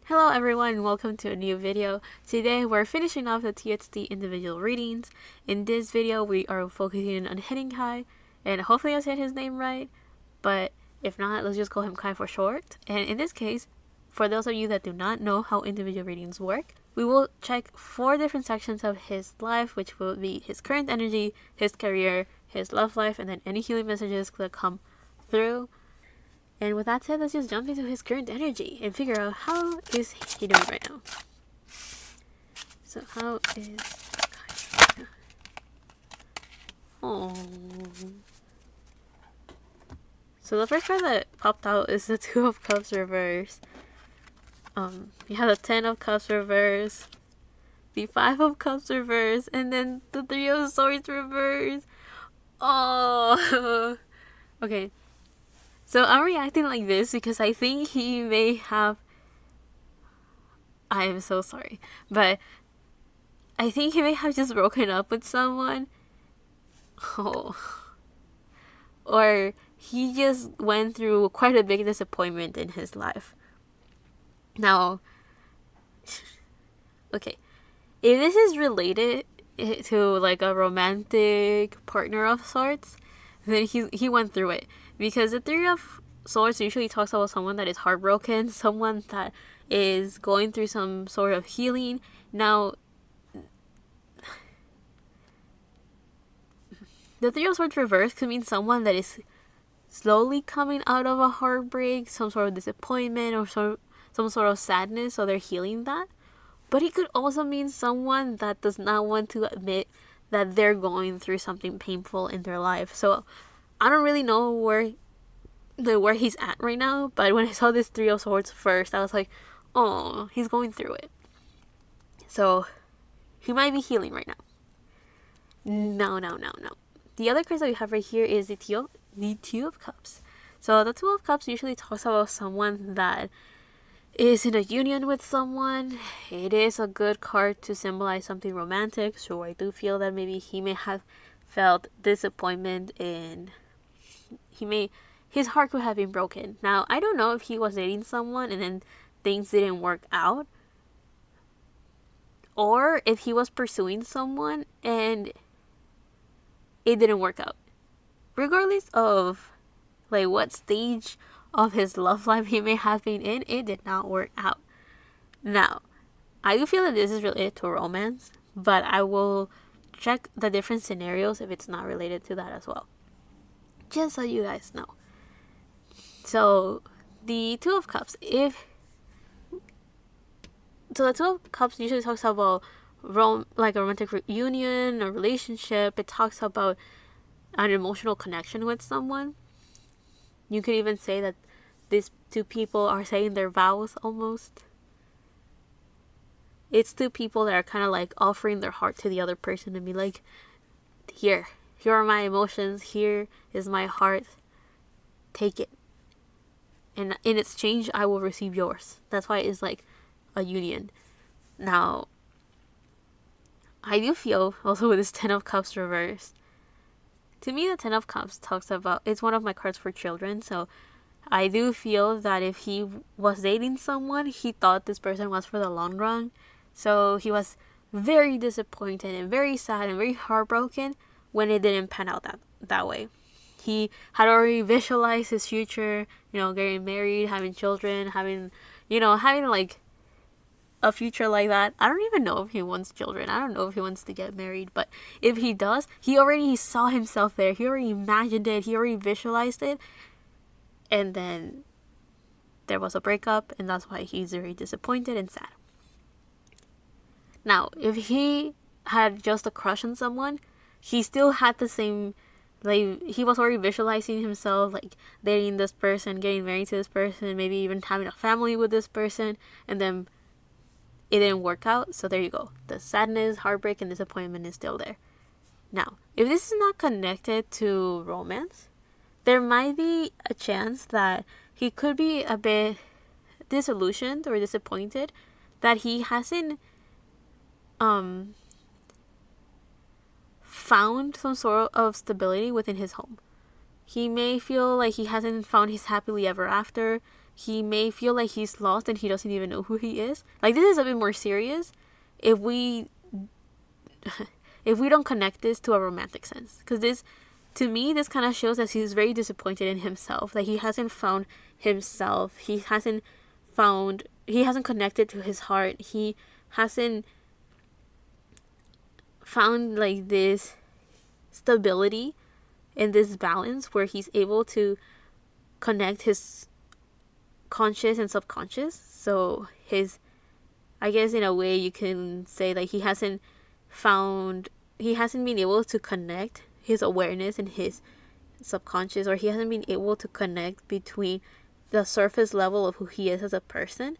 Hello everyone, welcome to a new video. Today we're finishing off the TXT individual readings. In this video we are focusing on Heuning, and hopefully I said his name right, but if not, let's just call him Kai for short. And in this case, for those of you that do not know how individual readings work, we will check 4 different sections of his life, which will be his current energy, his career, his love life, and then any healing messages that come through. And with that said, let's just jump into his current energy and figure out how is he doing right now. So how is Kai right now? Oh. So the first card that popped out is the Two of Cups reverse. You have the 10 of Cups reverse, the 5 of Cups reverse, and then the 3 of Swords reverse. Oh. Okay. So I'm reacting like this because I think he may have... I am so sorry. But I think he may have just broken up with someone. Oh. Or he just went through quite a big disappointment in his life. Now, okay. If this is related to like a romantic partner of sorts, then he went through it. Because the 3 of Swords usually talks about someone that is heartbroken, someone that is going through some sort of healing. Now, the 3 of Swords reverse could mean someone that is slowly coming out of a heartbreak, some sort of disappointment, or some sort of sadness, so they're healing that. But it could also mean someone that does not want to admit that they're going through something painful in their life. So I don't really know where he's at right now, but when I saw this 3 of Swords first, I was like, oh, he's going through it. So he might be healing right now. No. The other cards that we have right here is the Two of Cups. So the Two of Cups usually talks about someone that is in a union with someone. It is a good card to symbolize something romantic, so I do feel that maybe he may have felt disappointment in... his heart could have been broken. Now, I don't know if he was dating someone and then things didn't work out, or if he was pursuing someone and it didn't work out. Regardless of like what stage of his love life he may have been in, it did not work out. Now, I do feel that this is related to romance, but I will check the different scenarios if it's not related to that as well, just so you guys know. So the Two of Cups, the Two of Cups usually talks about like a romantic reunion, a relationship. It talks about an emotional connection with someone. You could even say that these two people are saying their vows almost. It's two people that are kind of like offering their heart to the other person and be like, here are my emotions, here is my heart, take it. And in exchange, I will receive yours. That's why it's like a union. Now, I do feel also with this 10 of Cups reversed. To me, the 10 of Cups talks about... it's one of my cards for children. So I do feel that if he was dating someone, he thought this person was for the long run. So he was very disappointed and very sad and very heartbroken when it didn't pan out that way. He had already visualized his future, getting married, having children, having like a future like that. I don't even know if he wants children. I don't know if he wants to get married, but if he does, he already saw himself there. He already imagined it. He already visualized it. And then there was a breakup, and that's why he's very disappointed and sad. Now, if he had just a crush on someone, he still had the same... like, he was already visualizing himself, like, dating this person, getting married to this person, maybe even having a family with this person, and then it didn't work out. So there you go. The sadness, heartbreak, and disappointment is still there. Now, if this is not connected to romance, there might be a chance that he could be a bit disillusioned or disappointed that he hasn't found some sort of stability within his home. He may feel like he hasn't found his happily ever after. he may feel like he's lost and he doesn't even know who he is. Like, this is a bit more serious if we don't connect this to a romantic sense, because this, to me, this kind of shows that he's very disappointed in himself, that he hasn't found himself, he hasn't connected to his heart, he hasn't found like this stability and this balance where he's able to connect his conscious and subconscious. So I guess in a way you can say like he hasn't been able to connect his awareness and his subconscious, or he hasn't been able to connect between the surface level of who he is as a person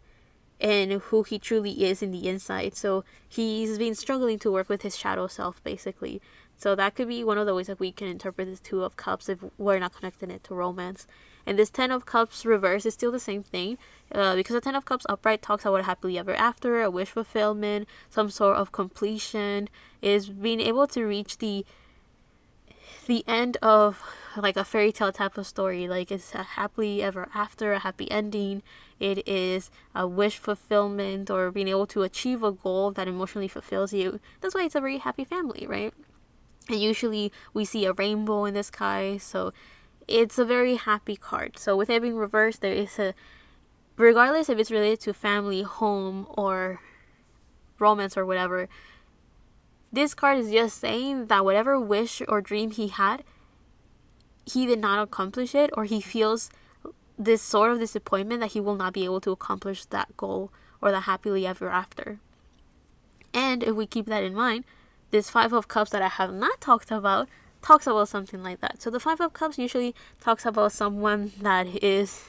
and who he truly is in the inside. So he's been struggling to work with his shadow self, basically. So that could be one of the ways that we can interpret this Two of Cups if we're not connecting it to romance. And this Ten of Cups reverse is still the same thing, because the Ten of Cups upright talks about a happily ever after, a wish fulfillment, some sort of completion, is being able to reach the end of like a fairy tale type of story. Like, it's a happily ever after, a happy ending. It is a wish fulfillment, or being able to achieve a goal that emotionally fulfills you. That's why it's a very happy family, right? And usually we see a rainbow in the sky, so it's a very happy card. So with it being reversed, there is regardless if it's related to family, home, or romance or whatever, this card is just saying that whatever wish or dream he had, he did not accomplish it, or he feels this sort of disappointment that he will not be able to accomplish that goal or the happily ever after. And if we keep that in mind, this Five of Cups that I have not talked about talks about something like that. So the Five of Cups usually talks about someone that is,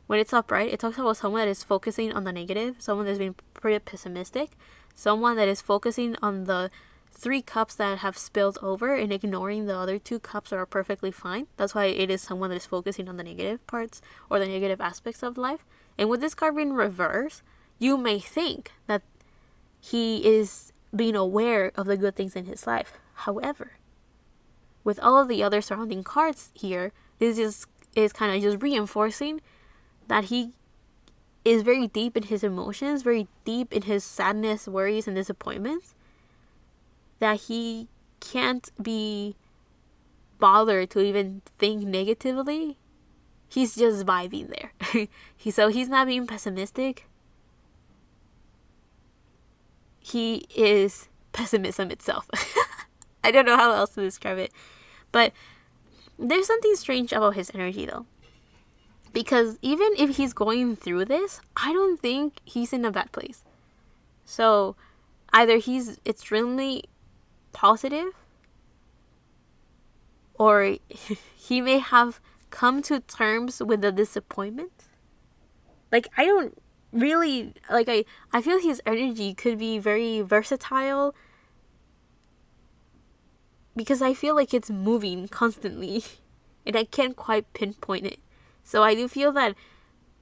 when it's upright, it talks about someone that is focusing on the negative, someone that's being pretty pessimistic, someone that is focusing on the 3 cups that have spilled over and ignoring the other 2 cups that are perfectly fine. That's why it is someone that is focusing on the negative parts or the negative aspects of life. And with this card being reversed, you may think that he is being aware of the good things in his life. However, with all of the other surrounding cards here, this is kind of just reinforcing that he is very deep in his emotions, very deep in his sadness, worries, and disappointments, that he can't be bothered to even think negatively. He's just vibing there. So he's not being pessimistic. He is pessimism itself. I don't know how else to describe it. But there's something strange about his energy though. Because even if he's going through this, I don't think he's in a bad place. So either he's extremely positive, or he may have come to terms with the disappointment. Like, I don't really, like, I feel his energy could be very versatile, because I feel like it's moving constantly and I can't quite pinpoint it. So I do feel that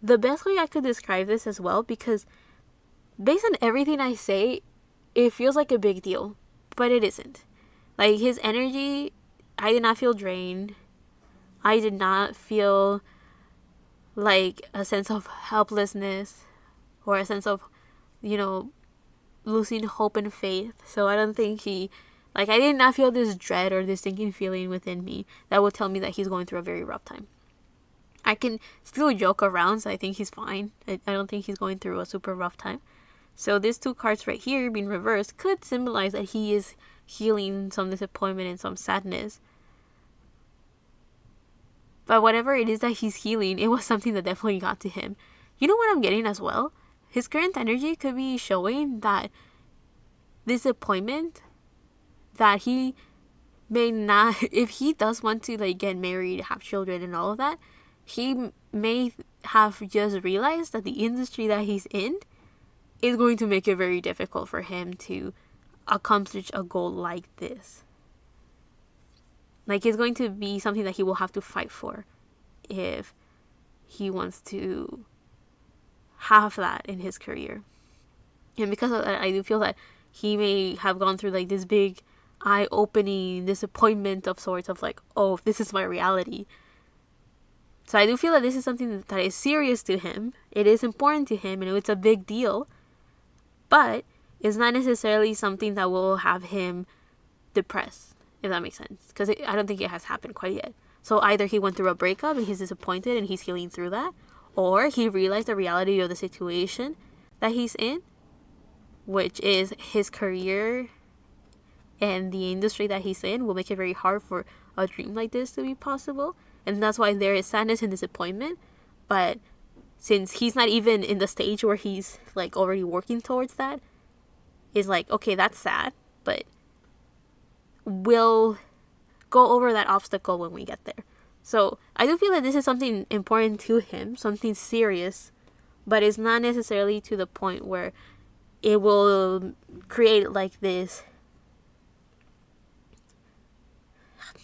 the best way I could describe this as well, because based on everything I say, it feels like a big deal, but it isn't. Like, his energy, I did not feel drained. I did not feel like a sense of helplessness or a sense of, losing hope and faith. So I don't think I did not feel this dread or this sinking feeling within me that would tell me that he's going through a very rough time. I can still joke around, so I think he's fine. I don't think he's going through a super rough time. So these 2 cards right here being reversed could symbolize that he is healing some disappointment and some sadness. But whatever it is that he's healing, it was something that definitely got to him. You know what I'm getting as well? His current energy could be showing that disappointment that he may not, if he does want to get married, have children and all of that, he may have just realized that the industry that he's in is going to make it very difficult for him to accomplish a goal like this. It's going to be something that he will have to fight for if he wants to have that in his career. And because of that, I do feel that he may have gone through this big eye-opening disappointment of sorts of oh, this is my reality. So I do feel that this is something that is serious to him. It is important to him, and it's a big deal. But it's not necessarily something that will have him depressed, if that makes sense. Because I don't think it has happened quite yet. So either he went through a breakup and he's disappointed and he's healing through that, or he realized the reality of the situation that he's in, which is his career and the industry that he's in will make it very hard for a dream like this to be possible. And that's why there is sadness and disappointment. But since he's not even in the stage where he's like already working towards that, it's like, okay, that's sad, but we'll go over that obstacle when we get there. So I do feel that this is something important to him, something serious, but it's not necessarily to the point where it will create like this,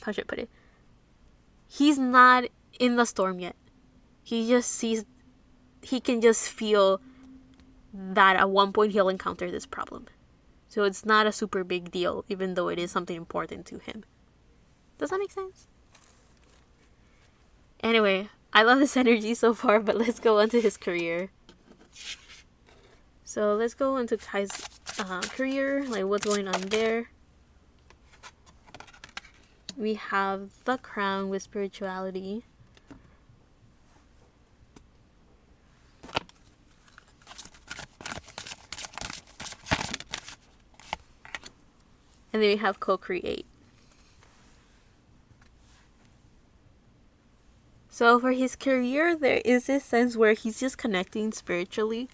how should I put it? He's not in the storm yet. He can just feel that at one point he'll encounter this problem. So it's not a super big deal, even though it is something important to him. Does that make sense? Anyway, I love this energy so far, but let's go on to his career. So let's go into Kai's career, like what's going on there. We have the Crown with spirituality. And then we have co-create. So for his career, there is this sense where he's just connecting spiritually.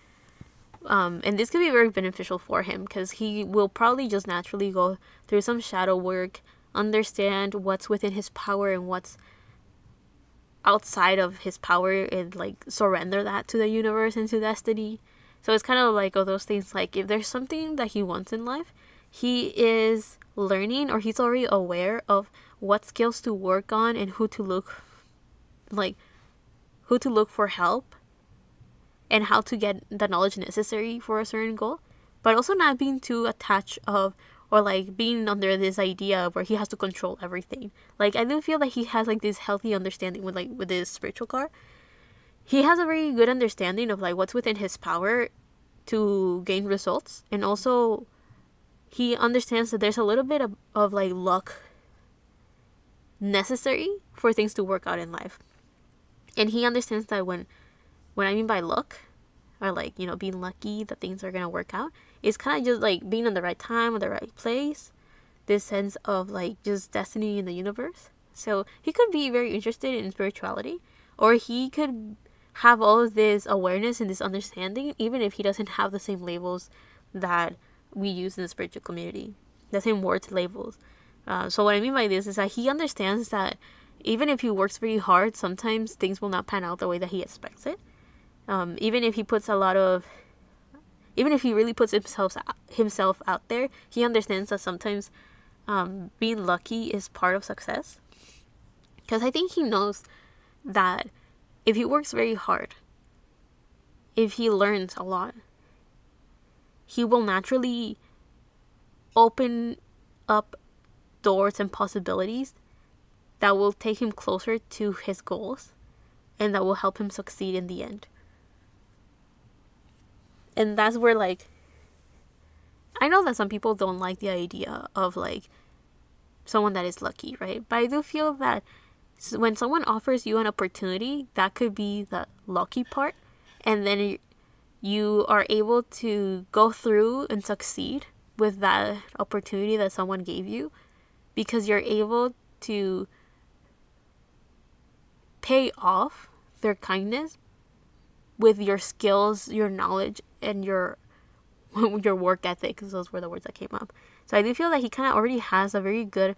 And this could be very beneficial for him because he will probably just naturally go through some shadow work, understand what's within his power and what's outside of his power, and like surrender that to the universe and to destiny. So it's kind of like all those things, like if there's something that he wants in life, he is learning, or he's already aware of what skills to work on and who to look for help and how to get the knowledge necessary for a certain goal, but also not being too attached of, or like being under this idea where he has to control everything. Like I do feel that he has like this healthy understanding with his spiritual card. He has a very good understanding of like what's within his power to gain results, and also he understands that there's a little bit of like luck necessary for things to work out in life. And he understands that when I mean by luck, or like, being lucky that things are gonna work out, it's kind of just like being in the right time or the right place. This sense of like just destiny in the universe. So he could be very interested in spirituality, or he could have all of this awareness and this understanding, even if he doesn't have the same labels that we use in the spiritual community, the same words, labels. So what I mean by this is that he understands that even if he works very hard, sometimes things will not pan out the way that he expects it. Even if he really puts himself out there, he understands that sometimes being lucky is part of success. Because I think he knows that if he works very hard, if he learns a lot, he will naturally open up doors and possibilities that will take him closer to his goals and that will help him succeed in the end. And that's where, like, I know that some people don't like the idea of, like, someone that is lucky, right? But I do feel that when someone offers you an opportunity, that could be the lucky part. And then you are able to go through and succeed with that opportunity that someone gave you, because you're able to pay off their kindness with your skills, your knowledge, and your work ethic, because those were the words that came up. So I do feel that he kind of already has a very good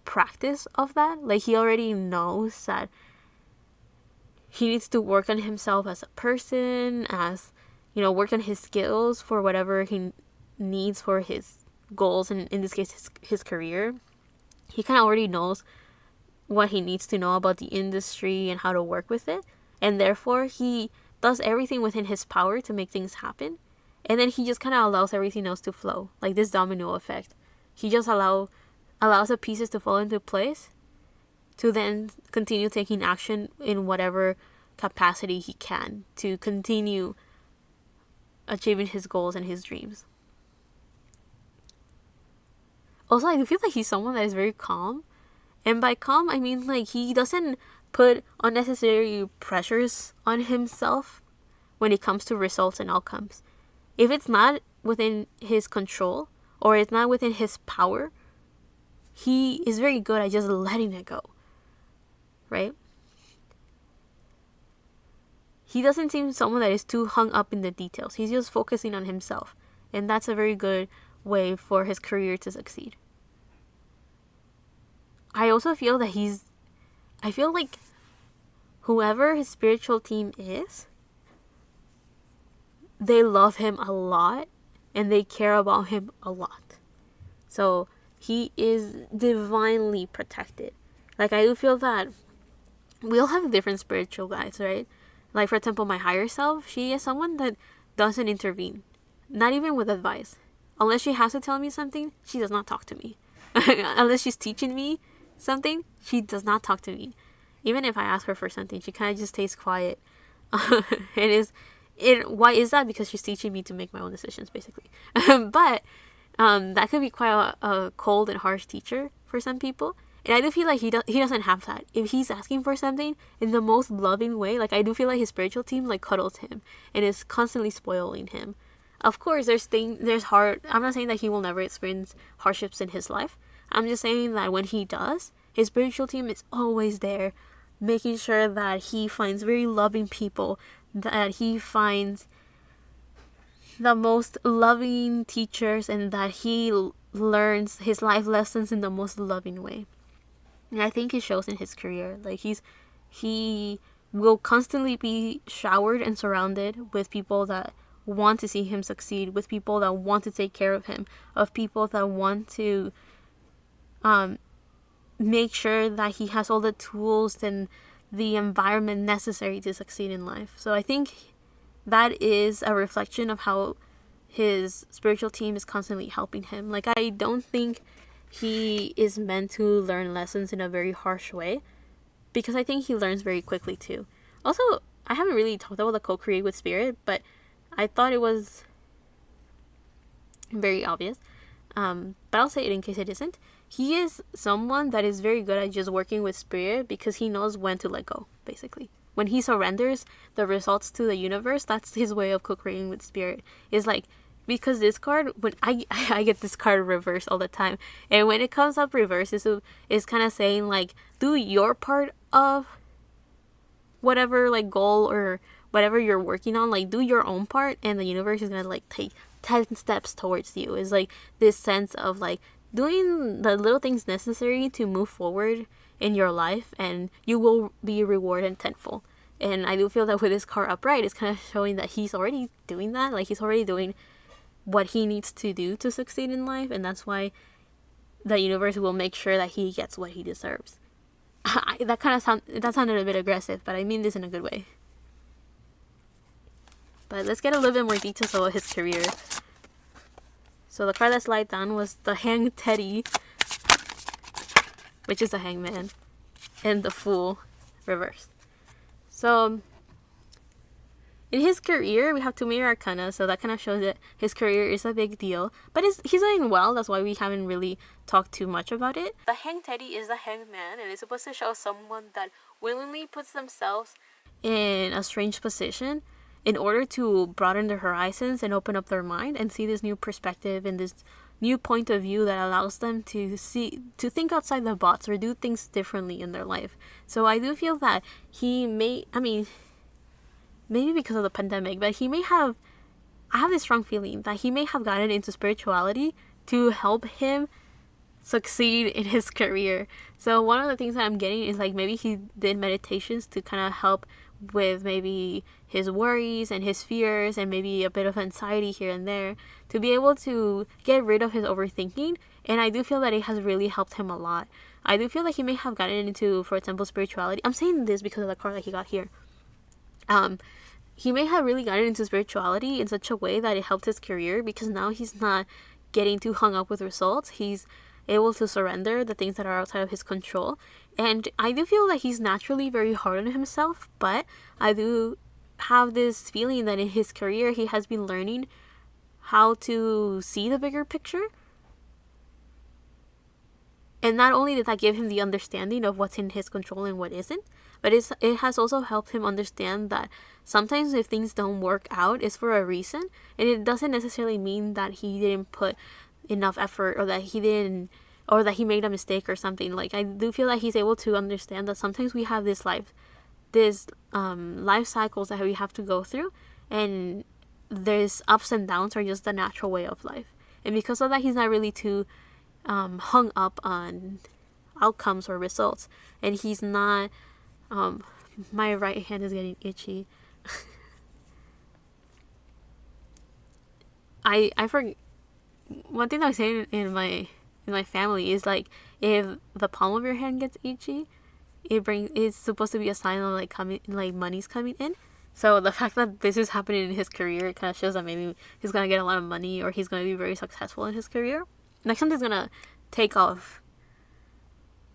practice of that. Like, he already knows that he needs to work on himself as a person, as, work on his skills for whatever he needs for his goals, and in this case, his career. He kind of already knows what he needs to know about the industry and how to work with it. And therefore, he does everything within his power to make things happen. And then he just kind of allows everything else to flow. Like this domino effect. He just allows the pieces to fall into place. to then continue taking action in whatever capacity he can to continue achieving his goals and his dreams. Also, I do feel like he's someone that is very calm. And by calm, I mean like he doesn't put unnecessary pressures on himself when it comes to results and outcomes. If it's not within his control or it's not within his power, he is very good at just letting it go, right? He doesn't seem someone that is too hung up in the details. He's just focusing on himself. And that's a very good way for his career to succeed. I also feel that I feel like whoever his spiritual team is, they love him a lot and they care about him a lot. So he is divinely protected. Like, I do feel that we all have different spiritual guides, right? Like, for example, my higher self, she is someone that doesn't intervene. Not even with advice. Unless she has to tell me something, she does not talk to me. Unless she's teaching me something, she does not talk to me. Even if I ask her for something, she kind of just stays quiet. Why is that? Because she's teaching me to make my own decisions, basically. But that could be quite a cold and harsh teacher for some people. And I do feel like he doesn't have that. If he's asking for something in the most loving way, like, I do feel like his spiritual team like cuddles him and is constantly spoiling him. Of course, there's hard. I'm not saying that he will never experience hardships in his life. I'm just saying that when he does, his spiritual team is always there, making sure that he finds very loving people, that he finds the most loving teachers, and that he learns his life lessons in the most loving way. And I think it shows in his career. Like, he will constantly be showered and surrounded with people that want to see him succeed, with people that want to take care of him, of people that want to make sure that he has all the tools and the environment necessary to succeed in life. So I think that is a reflection of how his spiritual team is constantly helping him. Like, I don't think he is meant to learn lessons in a very harsh way, because I think he learns very quickly too. Also, I haven't really talked about the co-create with spirit, but I thought it was very obvious. But I'll say it in case it isn't. He is someone that is very good at just working with spirit because he knows when to let go, basically. When he surrenders the results to the universe, that's his way of co-creating with spirit. It's like, because this card, when I get this card reversed all the time, and when it comes up reversed, it's kind of saying, like, do your part of whatever, like, goal or whatever you're working on, like, do your own part, and the universe is gonna, like, take 10 steps towards you. It's like this sense of, like, doing the little things necessary to move forward in your life, and you will be rewarded tenfold. And I do feel that with this card upright, it's kind of showing that he's already doing that. Like, he's already doing what he needs to do to succeed in life, and that's why the universe will make sure that he gets what he deserves. That sounded a bit aggressive, but I mean this in a good way. But let's get a little bit more details about his career. So the card that slid down was the Hang Teddy, which is a hangman, and the Fool reversed. So in his career, we have two major arcana, so that kind of shows that his career is a big deal. But he's doing well, that's why we haven't really talked too much about it. The Hang Teddy is the hangman, and it's supposed to show someone that willingly puts themselves in a strange position in order to broaden their horizons and open up their mind and see this new perspective and this new point of view that allows them to think outside the box or do things differently in their life. So I do feel that maybe because of the pandemic, but I have this strong feeling that he may have gotten into spirituality to help him succeed in his career. So one of the things that I'm getting is, like, maybe he did meditations to kind of help with maybe his worries and his fears and maybe a bit of anxiety here and there, to be able to get rid of his overthinking. And I do feel that it has really helped him a lot. I do feel like he may have gotten into, for example, spirituality. I'm saying this because of the card that he got here. He may have really gotten into spirituality in such a way that it helped his career, because now he's not getting too hung up with results. He's able to surrender the things that are outside of his control, And I do feel that he's naturally very hard on himself, but I do have this feeling that in his career he has been learning how to see the bigger picture. And not only did that give him the understanding of what's in his control and what isn't, but it has also helped him understand that sometimes if things don't work out, it's for a reason. And it doesn't necessarily mean that he didn't put enough effort, or that he didn't, or that he made a mistake or something. Like, I do feel that he's able to understand that sometimes we have this life cycles that we have to go through, and there's ups and downs are just the natural way of life. And because of that, he's not really too hung up on outcomes or results. And he's not my right hand is getting itchy. I forget one thing that I say in my family is like, if the palm of your hand gets itchy, it's supposed to be a sign of like money's coming in. So the fact that this is happening in his career, it kind of shows that maybe he's gonna get a lot of money, or he's gonna be very successful in his career. Like, something's gonna take off,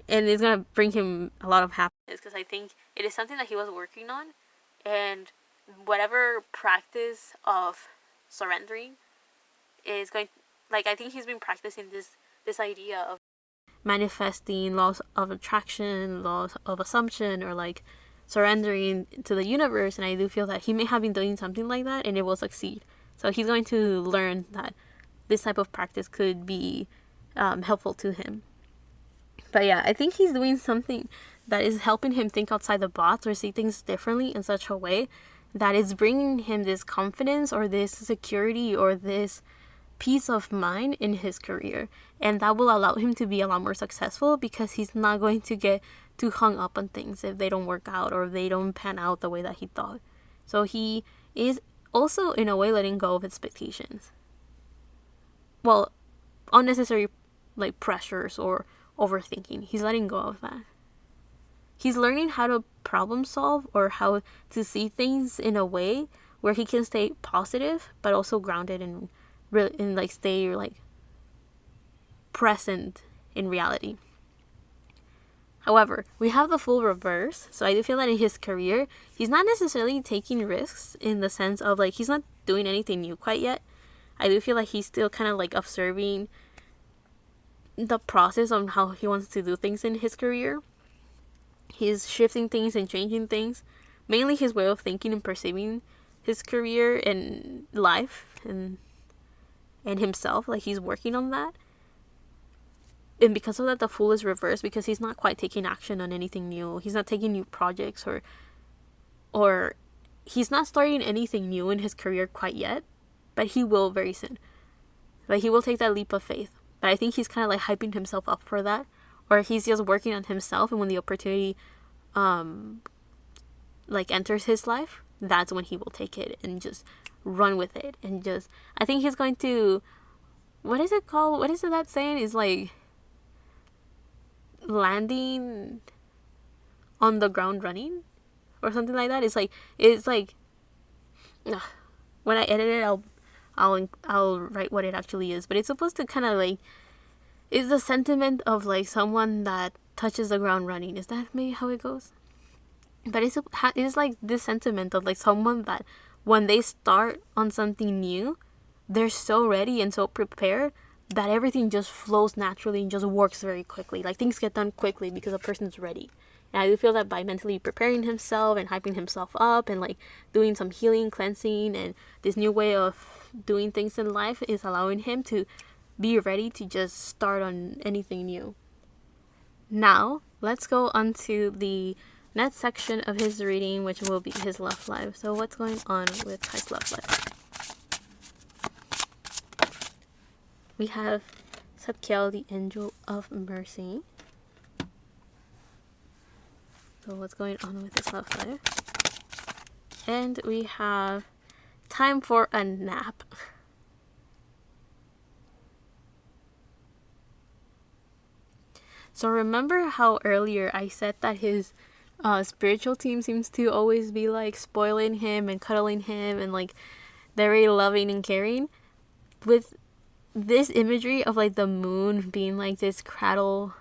and it's gonna bring him a lot of happiness, because I think it is something that he was working on. And whatever practice of surrendering is going, like, I think he's been practicing this idea of manifesting, laws of attraction, laws of assumption, or like surrendering to the universe. And I do feel that he may have been doing something like that, and it will succeed. So he's going to learn that this type of practice could be helpful to him. But yeah, I think he's doing something that is helping him think outside the box, or see things differently in such a way that is bringing him this confidence, or this security, or this peace of mind in his career. And that will allow him to be a lot more successful, because he's not going to get too hung up on things if they don't work out, or if they don't pan out the way that he thought. So he is also, in a way, letting go of expectations. Well, unnecessary like pressures or overthinking. He's letting go of that. He's learning how to problem solve, or how to see things in a way where he can stay positive but also grounded and like stay like present in reality. However, we have the full reverse. So I do feel that in his career, he's not necessarily taking risks, in the sense of like he's not doing anything new quite yet. I do feel like he's still kind of like observing the process on how he wants to do things in his career. He's shifting things and changing things, mainly his way of thinking and perceiving his career and life and himself. Like, he's working on that. And because of that, the Fool is reversed, because he's not quite taking action on anything new. He's not taking new projects, or he's not starting anything new in his career quite yet, but he will very soon. Like, he will take that leap of faith. But I think he's kind of like hyping himself up for that, or he's just working on himself, and when the opportunity like enters his life, that's when he will take it and just run with it. And just, I think he's going to, what is it called? What is it that saying? Is like landing on the ground running, or something like that. It's like when I edit it, I'll write what it actually is. But it's supposed to kind of like, it's the sentiment of like someone that touches the ground running. Is that maybe how it goes? But it's like this sentiment of like someone that when they start on something new, they're so ready and so prepared that everything just flows naturally and just works very quickly. Like, things get done quickly because a person's ready. And I do feel that by mentally preparing himself and hyping himself up and like doing some healing, cleansing, and this new way of doing things in life is allowing him to be ready to just start on anything new. Now, let's go on to the next section of his reading, which will be his love life. So what's going on with his love life? We have Satkiel, the Angel of Mercy. So what's going on with his love life? And we have Time for a Nap. So remember how earlier I said that his spiritual team seems to always be like spoiling him and cuddling him, and like they're very loving and caring? With this imagery of like the moon being like this cradle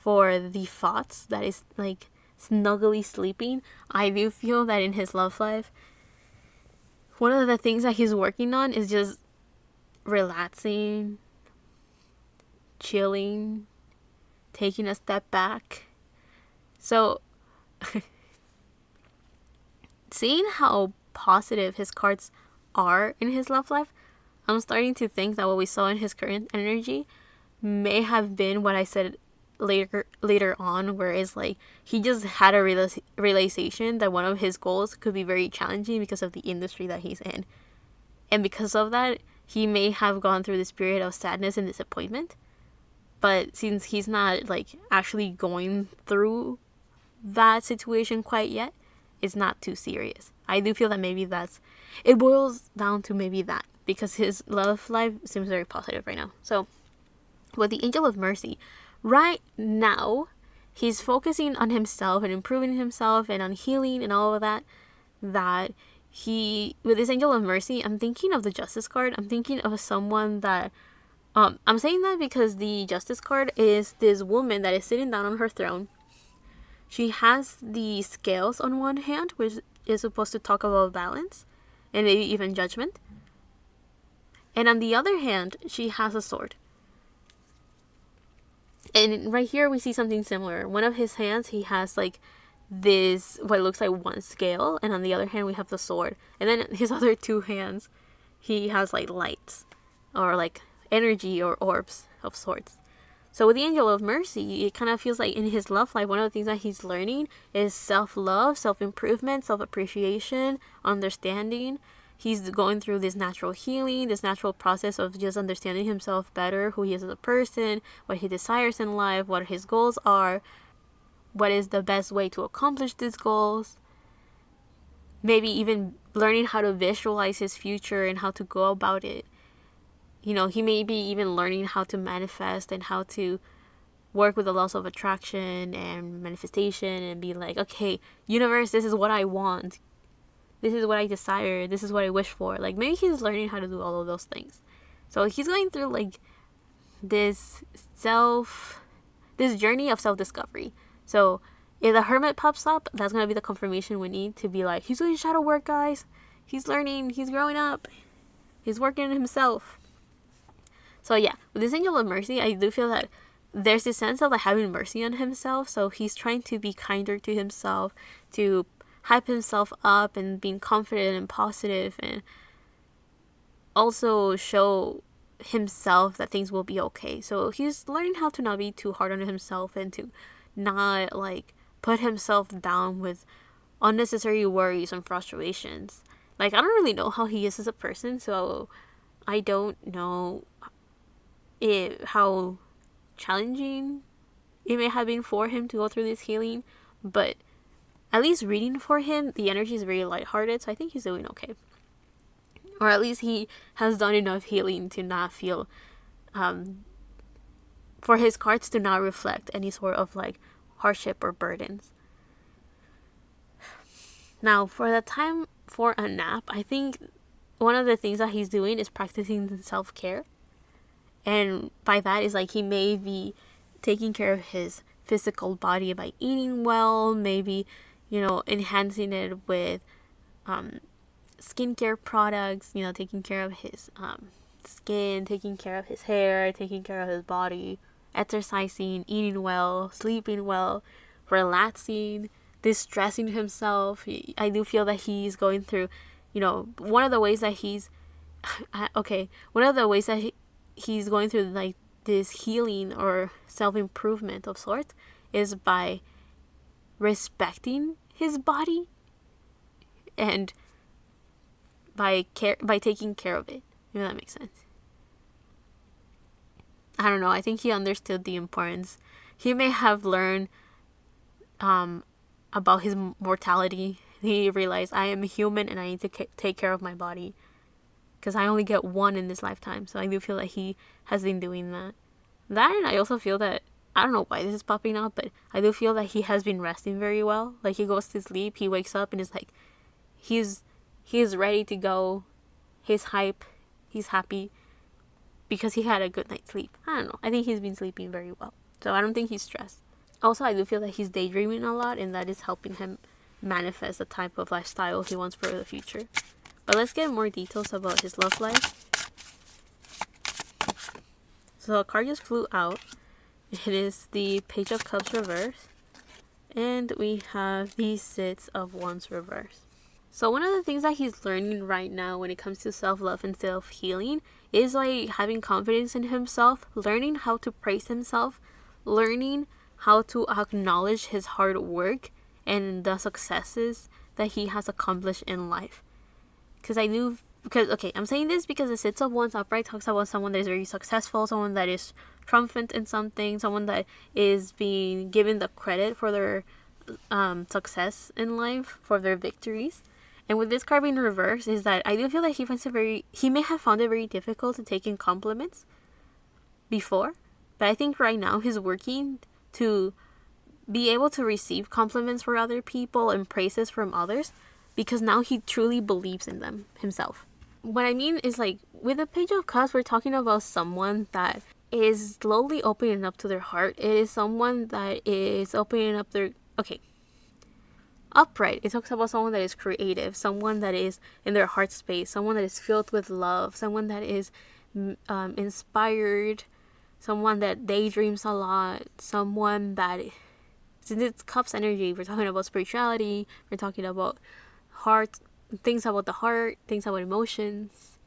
for the thoughts that is like snuggly sleeping. I do feel that in his love life, one of the things that he's working on is just relaxing, chilling, taking a step back. So seeing how positive his cards are in his love life, I'm starting to think that what we saw in his current energy may have been what I said later on, where it's like he just had a realization that one of his goals could be very challenging because of the industry that he's in, and because of that he may have gone through this period of sadness and disappointment. But since he's not like actually going through that situation quite yet, it's not too serious. I do feel that maybe it boils down to maybe that, because his love life seems very positive right now. So with the Angel of Mercy, right now he's focusing on himself and improving himself and on healing and all of that. With this Angel of Mercy, I'm thinking of the Justice card. I'm thinking of someone that I'm saying that because the Justice card is this woman that is sitting down on her throne. She has the scales on one hand, which is supposed to talk about balance and maybe even judgment. And on the other hand, she has a sword. And right here we see something similar. One of his hands, he has like this, what looks like one scale, and on the other hand we have the sword. And then his other two hands, he has like lights or like energy or orbs of sorts. So with the Angel of Mercy, it kind of feels like in his love life, one of the things that he's learning is self-love, self-improvement, self-appreciation, understanding. He's going through this natural healing, this natural process of just understanding himself better, who he is as a person, what he desires in life, what his goals are, what is the best way to accomplish these goals. Maybe even learning how to visualize his future and how to go about it. You know, he may be even learning how to manifest and how to work with the laws of attraction and manifestation and be like, okay, universe, this is what I want. This is what I desire. This is what I wish for. Like, maybe he's learning how to do all of those things. So he's going through like this journey of self-discovery. So if the Hermit pops up, that's going to be the confirmation we need to be like, he's doing shadow work, guys. He's learning. He's growing up. He's working on himself. So yeah, with this Angel of Mercy, I do feel that there's this sense of like having mercy on himself. So he's trying to be kinder to himself, to hype himself up and being confident and positive, and also show himself that things will be okay. So he's learning how to not be too hard on himself and to not like put himself down with unnecessary worries and frustrations. Like, I don't really know how he is as a person, so I don't know how challenging it may have been for him to go through this healing, but at least reading for him, the energy is very lighthearted, so I think he's doing okay. Or at least he has done enough healing to not feel, for his cards to not reflect any sort of like hardship or burdens. Now, for the time for a nap, I think one of the things that he's doing is practicing self-care. And by that is like he may be taking care of his physical body by eating well, maybe, enhancing it with skincare products, taking care of his skin, taking care of his hair, taking care of his body, exercising, eating well, sleeping well, relaxing, distressing himself. I do feel that he's going through, one of the ways that he's going through like this healing or self-improvement of sorts is by respecting his body and by taking care of it, if that makes sense. I don't know, I think he understood the importance. He may have learned about his mortality. He realized, I am human and I need to take care of my body, because I only get one in this lifetime. So I do feel that he has been doing that. And I also feel that, I don't know why this is popping up, but I do feel that he has been resting very well. Like, he goes to sleep, he wakes up and is like, he's ready to go. He's hype. He's happy because he had a good night's sleep. I don't know. I think he's been sleeping very well. So I don't think he's stressed. Also, I do feel that he's daydreaming a lot, and that is helping him manifest the type of lifestyle he wants for the future. But let's get more details about his love life. So a card just flew out. It is the Page of Cups reverse. And we have the Six of Wands reverse. So one of the things that he's learning right now when it comes to self-love and self-healing is like having confidence in himself, learning how to praise himself, learning how to acknowledge his hard work and the successes that he has accomplished in life. I'm saying this because the Six of Wands upright talks about someone that is very successful, someone that is triumphant in something, someone that is being given the credit for their success in life, for their victories. And with this card being reversed is that I do feel that he may have found it very difficult to take in compliments before, but I think right now he's working to be able to receive compliments for other people and praises from others, because now he truly believes in them himself. What I mean is, like, with the Page of Cups, we're talking about someone that is slowly opening up to their heart. It is someone that is opening up their... Okay. Upright, it talks about someone that is creative, someone that is in their heart space, someone that is filled with love, someone that is inspired, someone that daydreams a lot, someone that... Since it's Cups energy, we're talking about spirituality, we're talking about heart, things about the heart, things about emotions,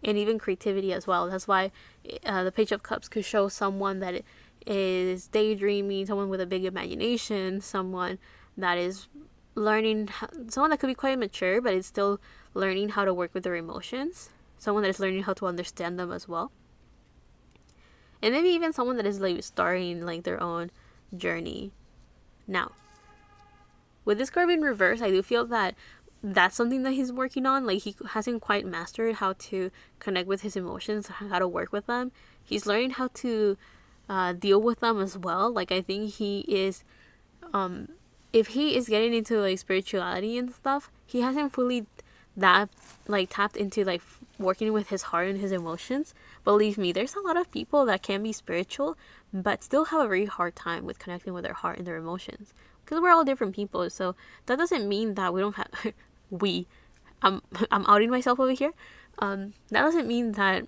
and even creativity as well. That's why the Page of Cups could show someone that is daydreaming, someone with a big imagination, someone that is learning, someone that could be quite mature but is still learning how to work with their emotions, someone that is learning how to understand them as well, and maybe even someone that is like starting like their own journey. Now, with this card in reverse, I do feel that that's something that he's working on. Like, he hasn't quite mastered how to connect with his emotions, how to work with them. He's learning how to deal with them as well. Like, I think he is, if he is getting into like spirituality and stuff, he hasn't fully tapped into like working with his heart and his emotions. Believe me, there's a lot of people that can be spiritual but still have a very hard time with connecting with their heart and their emotions, because we're all different people. So that doesn't mean that we don't have I'm outing myself over here. That doesn't mean that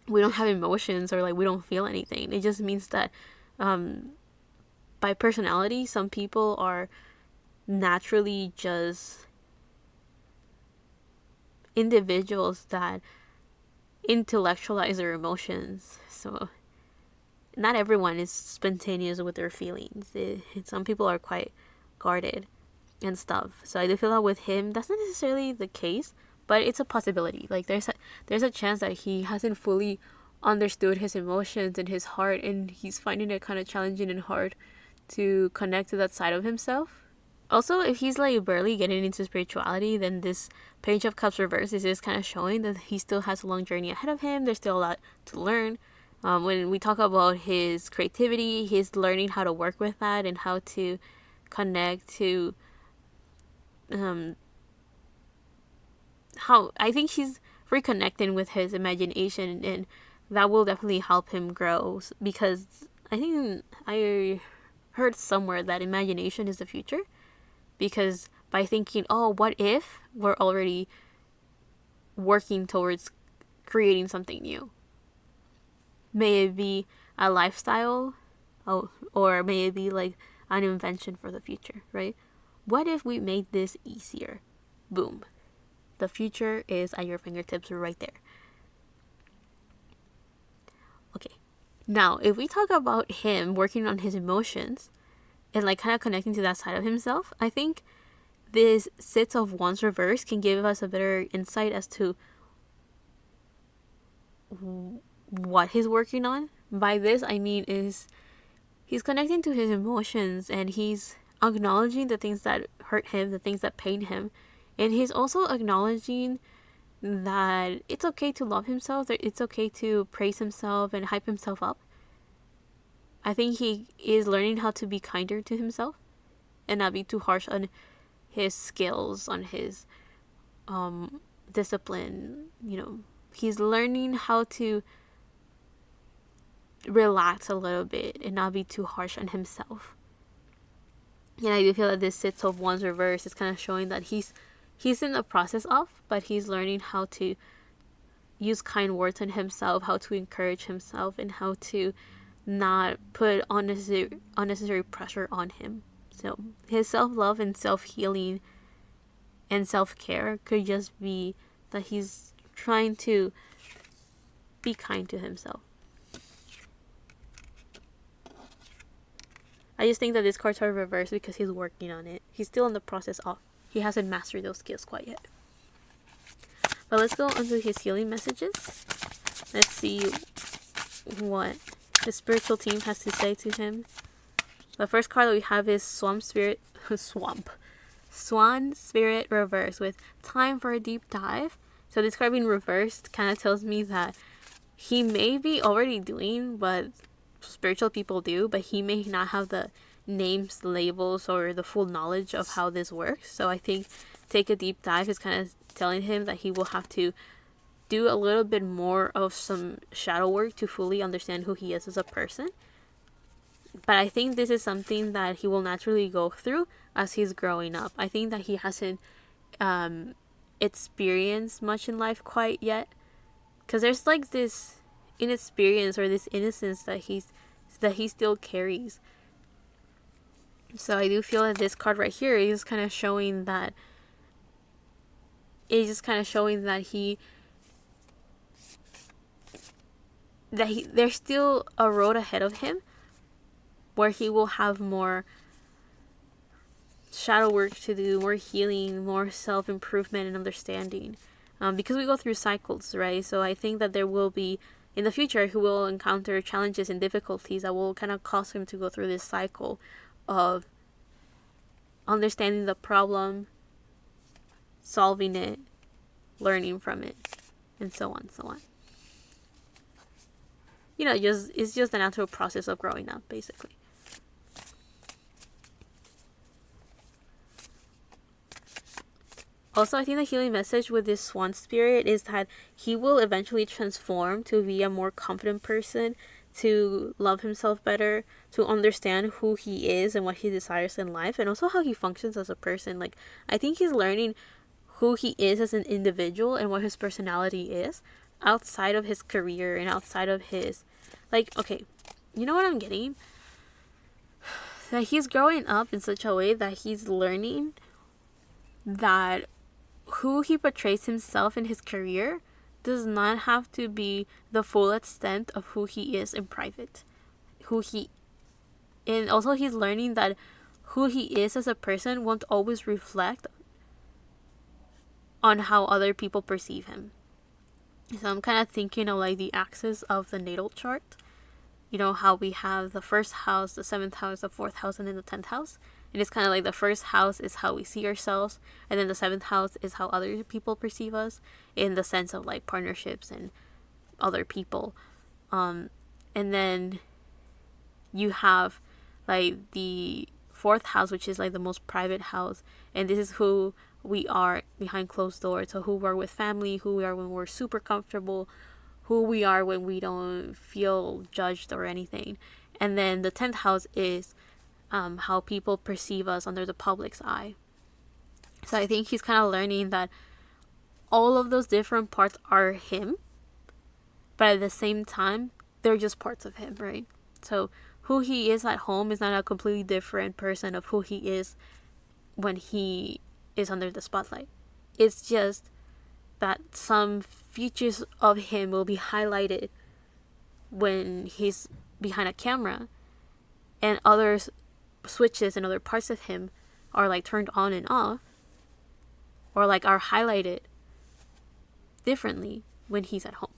we don't have emotions or like we don't feel anything. It just means that by personality, some people are naturally just individuals that intellectualize their emotions. So not everyone is spontaneous with their feelings. Some people are quite guarded and stuff. So I do feel that with him, that's not necessarily the case, but it's a possibility. Like, there's a chance that he hasn't fully understood his emotions and his heart, and he's finding it kind of challenging and hard to connect to that side of himself. Also, if he's like barely getting into spirituality, then this Page of Cups reverse is just kind of showing that he still has a long journey ahead of him. There's still a lot to learn. When we talk about his creativity, he's learning how to work with that and how to connect to how I think he's reconnecting with his imagination, and that will definitely help him grow, because I think I heard somewhere that imagination is the future, because by thinking, oh, what if, we're already working towards creating something new. May it be a lifestyle, or may it be like an invention for the future, right? What if we made this easier? Boom. The future is at your fingertips right there. Okay. Now, if we talk about him working on his emotions and like kind of connecting to that side of himself, I think this Six of Wands reverse can give us a better insight as to what he's working on. By this, I mean is he's connecting to his emotions, and he's acknowledging the things that hurt him, the things that pain him, and he's also acknowledging that it's okay to love himself, that it's okay to praise himself and hype himself up. I think he is learning how to be kinder to himself and not be too harsh on his skills, on his discipline. He's learning how to relax a little bit and not be too harsh on himself. And I do feel that this Six of Wands reverse is kind of showing that he's in the process of, but he's learning how to use kind words on himself, how to encourage himself, and how to not put unnecessary pressure on him. So his self-love and self-healing and self-care could just be that he's trying to be kind to himself. I just think that these cards are reversed because he's working on it. He's still in the process of. He hasn't mastered those skills quite yet. But let's go on to his healing messages. Let's see what the spiritual team has to say to him. The first card that we have is Swan Spirit reverse with time for a deep dive. So this card being reversed kind of tells me that he may be already doing what spiritual people do, but he may not have the names, labels, or the full knowledge of how this works. So I think take a deep dive is kind of telling him that he will have to do a little bit more of some shadow work to fully understand who he is as a person. But I think this is something that he will naturally go through as he's growing up. I think that he hasn't experienced much in life quite yet, because there's like this inexperience or this innocence that he still carries. So I do feel that this card right here is kind of showing that there's still a road ahead of him where he will have more shadow work to do, more healing, more self-improvement and understanding. Because we go through cycles, right? So I think that there will be, in the future, he will encounter challenges and difficulties that will kind of cause him to go through this cycle of understanding the problem, solving it, learning from it, and so on, so on. You know, it's just a natural process of growing up, basically. Also, I think the healing message with this Swan Spirit is that he will eventually transform to be a more confident person, to love himself better, to understand who he is and what he desires in life, and also how he functions as a person. Like, I think he's learning who he is as an individual and what his personality is outside of his career and outside of his, like, okay, you know what I'm getting? That he's growing up in such a way that he's learning that who he portrays himself in his career does not have to be the full extent of who he is in private. And also he's learning that who he is as a person won't always reflect on how other people perceive him. So I'm kind of thinking of like the axis of the natal chart. You know how we have the first house, the 7th house, the 4th house, and then the 10th house. And it's kind of like the first house is how we see ourselves, and then the 7th house is how other people perceive us in the sense of like partnerships and other people. And then you have like the 4th house, which is like the most private house, and this is who we are behind closed doors. So who we are with family, who we are when we're super comfortable, who we are when we don't feel judged or anything. And then the 10th house is how people perceive us under the public's eye. So I think he's kind of learning that all of those different parts are him, but at the same time, they're just parts of him, right? So who he is at home is not a completely different person of who he is when he is under the spotlight. It's just that some features of him will be highlighted when he's behind a camera, and others switches and other parts of him are like turned on and off, or like are highlighted differently when he's at home.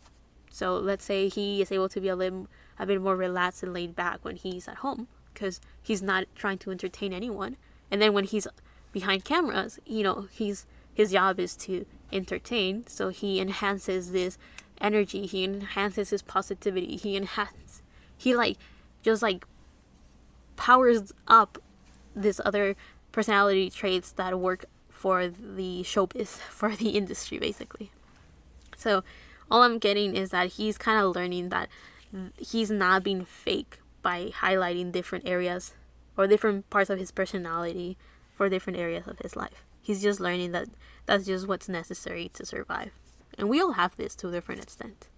So let's say he is able to be a bit more relaxed and laid back when he's at home because he's not trying to entertain anyone. And then when he's behind cameras, you know, his job is to entertain. So he enhances this energy. He enhances his positivity. He like just like powers up this other personality traits that work for the showbiz, for the industry, basically. So all I'm getting is that he's kind of learning that he's not being fake by highlighting different areas or different parts of his personality for different areas of his life. He's just learning that that's just what's necessary to survive. And we all have this to a different extent.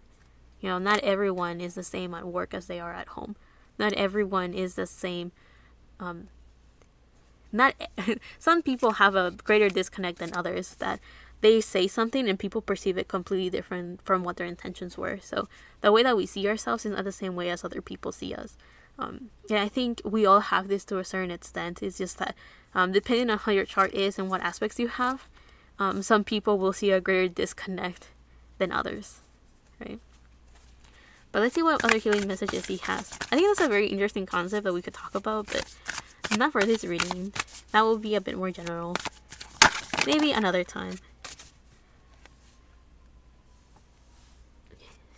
You know, not everyone is the same at work as they are at home. Not everyone is the same. Not some people have a greater disconnect than others, that they say something and people perceive it completely different from what their intentions were. So the way that we see ourselves is not the same way as other people see us. And I think we all have this to a certain extent. It's just that depending on how your chart is and what aspects you have, some people will see a greater disconnect than others, right? But let's see what other healing messages he has. I think that's a very interesting concept that we could talk about, but not for this reading. That will be a bit more general. Maybe another time.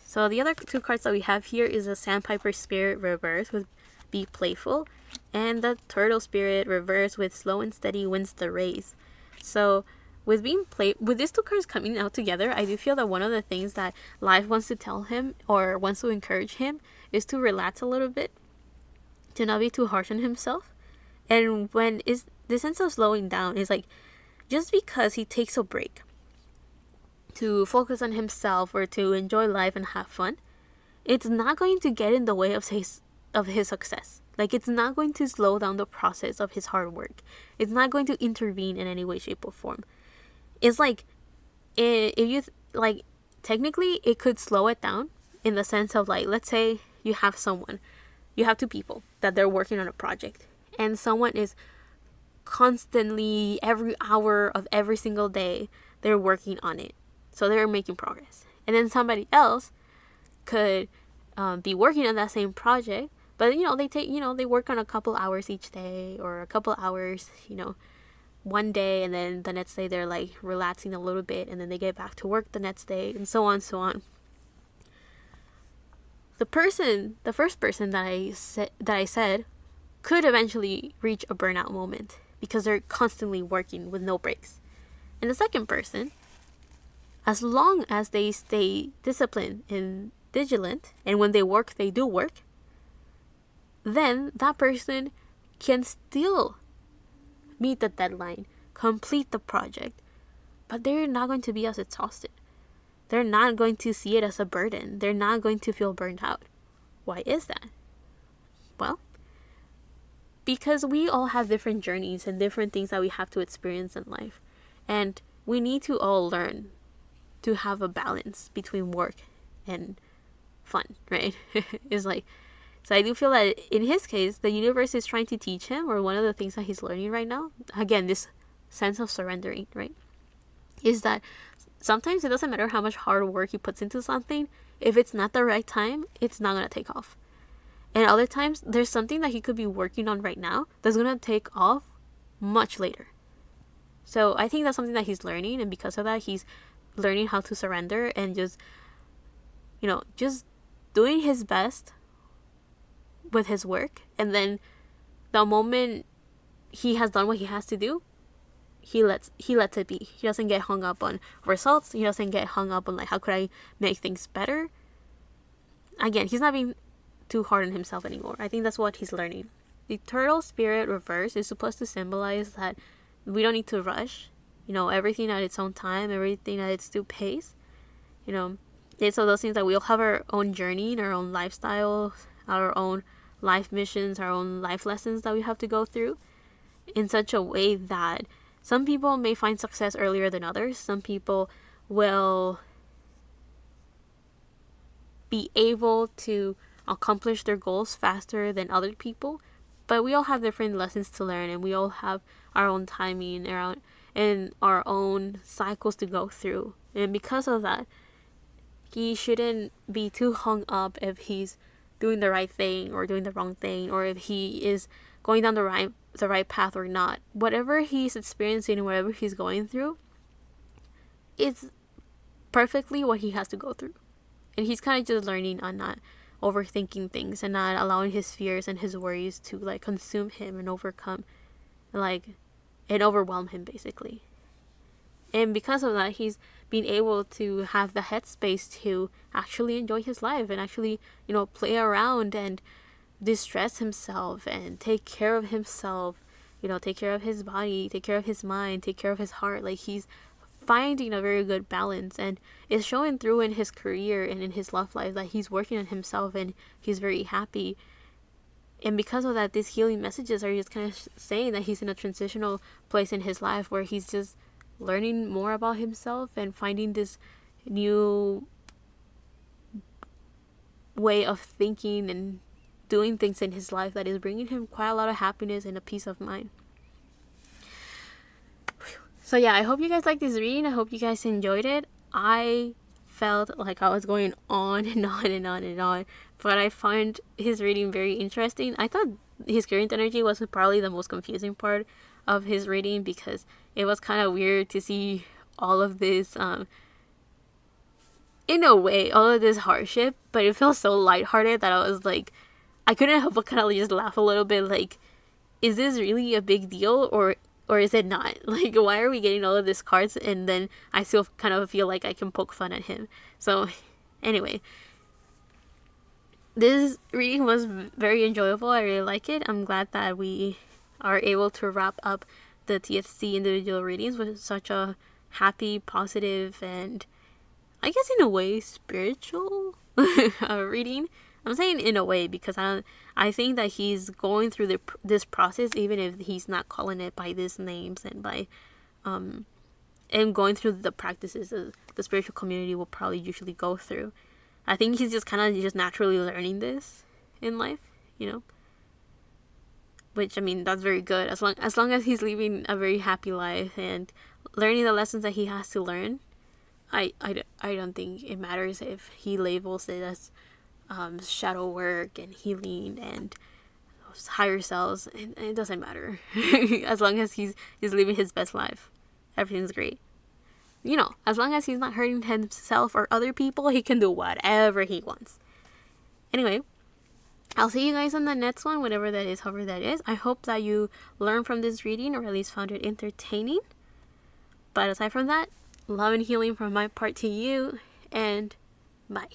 So the other two cards that we have here is the Sandpiper Spirit reverse with Be Playful, and the Turtle Spirit reverse with Slow and Steady Wins the Race. So with these two cards coming out together, I do feel that one of the things that life wants to tell him or wants to encourage him is to relax a little bit, to not be too harsh on himself. And when is the sense of slowing down is like, just because he takes a break to focus on himself or to enjoy life and have fun, it's not going to get in the way of his success. Like, it's not going to slow down the process of his hard work. It's not going to intervene in any way, shape, or form. It's like, if you like, technically it could slow it down in the sense of, like, let's say you have two people that they're working on a project, and someone is constantly, every hour of every single day, they're working on it. So they're making progress. And then somebody else could be working on that same project, but they work on a couple hours each day, or a couple hours, one day, and then the next day they're like relaxing a little bit, and then they get back to work the next day, and so on, so on. The first person that I said could eventually reach a burnout moment because they're constantly working with no breaks. And the second person, as long as they stay disciplined and vigilant, and when they work, they do work, then that person can still meet the deadline, complete the project, but they're not going to be as exhausted. They're not going to see it as a burden. They're not going to feel burned out. Why is that? Well, because we all have different journeys and different things that we have to experience in life. And we need to all learn to have a balance between work and fun, right? It's like, so I do feel that in his case, the universe is trying to teach him, or one of the things that he's learning right now, again, this sense of surrendering, right? Is that sometimes it doesn't matter how much hard work he puts into something. If it's not the right time, it's not going to take off. And other times, there's something that he could be working on right now that's going to take off much later. So I think that's something that he's learning. And because of that, he's learning how to surrender and just doing his best with his work. And then the moment he has done what he has to do, he lets it be. He doesn't get hung up on results. He doesn't get hung up on, like, how could I make things better? Again, he's not being too hard on himself anymore. I think that's what he's learning. The Turtle Spirit reverse is supposed to symbolize that we don't need to rush. Everything at its own time, everything at its due pace. It's all those things that we all have our own journey and our own lifestyle, our own life missions, our own life lessons that we have to go through in such a way that some people may find success earlier than others. Some people will be able to accomplish their goals faster than other people. But we all have different lessons to learn, and we all have our own timing and our own cycles to go through. And because of that, he shouldn't be too hung up if he's doing the right thing or doing the wrong thing, or if he is going down the right path or not. Whatever he's experiencing and whatever he's going through, it's perfectly what he has to go through. And he's kind of just learning on not overthinking things and not allowing his fears and his worries to, like, consume him and overwhelm him, basically. And because of that, he's being able to have the headspace to actually enjoy his life and actually, play around and distress himself and take care of himself, take care of his body, take care of his mind, take care of his heart. Like, he's finding a very good balance, and it's showing through in his career and in his love life that he's working on himself and he's very happy. And because of that, these healing messages are just kind of saying that he's in a transitional place in his life where he's just learning more about himself and finding this new way of thinking and doing things in his life that is bringing him quite a lot of happiness and a peace of mind. So yeah, I hope you guys liked this reading. I hope you guys enjoyed it. I felt like I was going on and on and on and on, but I found his reading very interesting. I thought his current energy was probably the most confusing part of his reading, because it was kind of weird to see all of this, in a way, all of this hardship, but it felt so lighthearted that I was like, I couldn't help but kind of just laugh a little bit, like, is this really a big deal, or is it not? Like, why are we getting all of these cards and then I still kind of feel like I can poke fun at him? So anyway, this reading was very enjoyable. I really like it. I'm glad that we are able to wrap up the TXT individual readings with such a happy, positive, and I guess in a way spiritual reading. I'm saying in a way because I think that he's going through this process, even if he's not calling it by these names, and by and going through the practices the spiritual community will probably usually go through. I think he's just kind of just naturally learning this in life, which, I mean, that's very good, as long as he's living a very happy life and learning the lessons that he has to learn. I don't think it matters if he labels it as shadow work and healing and higher selves. It doesn't matter. As long as he's living his best life, everything's great. As long as he's not hurting himself or other people, he can do whatever he wants. Anyway, I'll see you guys on the next one, whatever that is, however that is. I hope that you learned from this reading, or at least found it entertaining. But aside from that, love and healing from my part to you, and bye.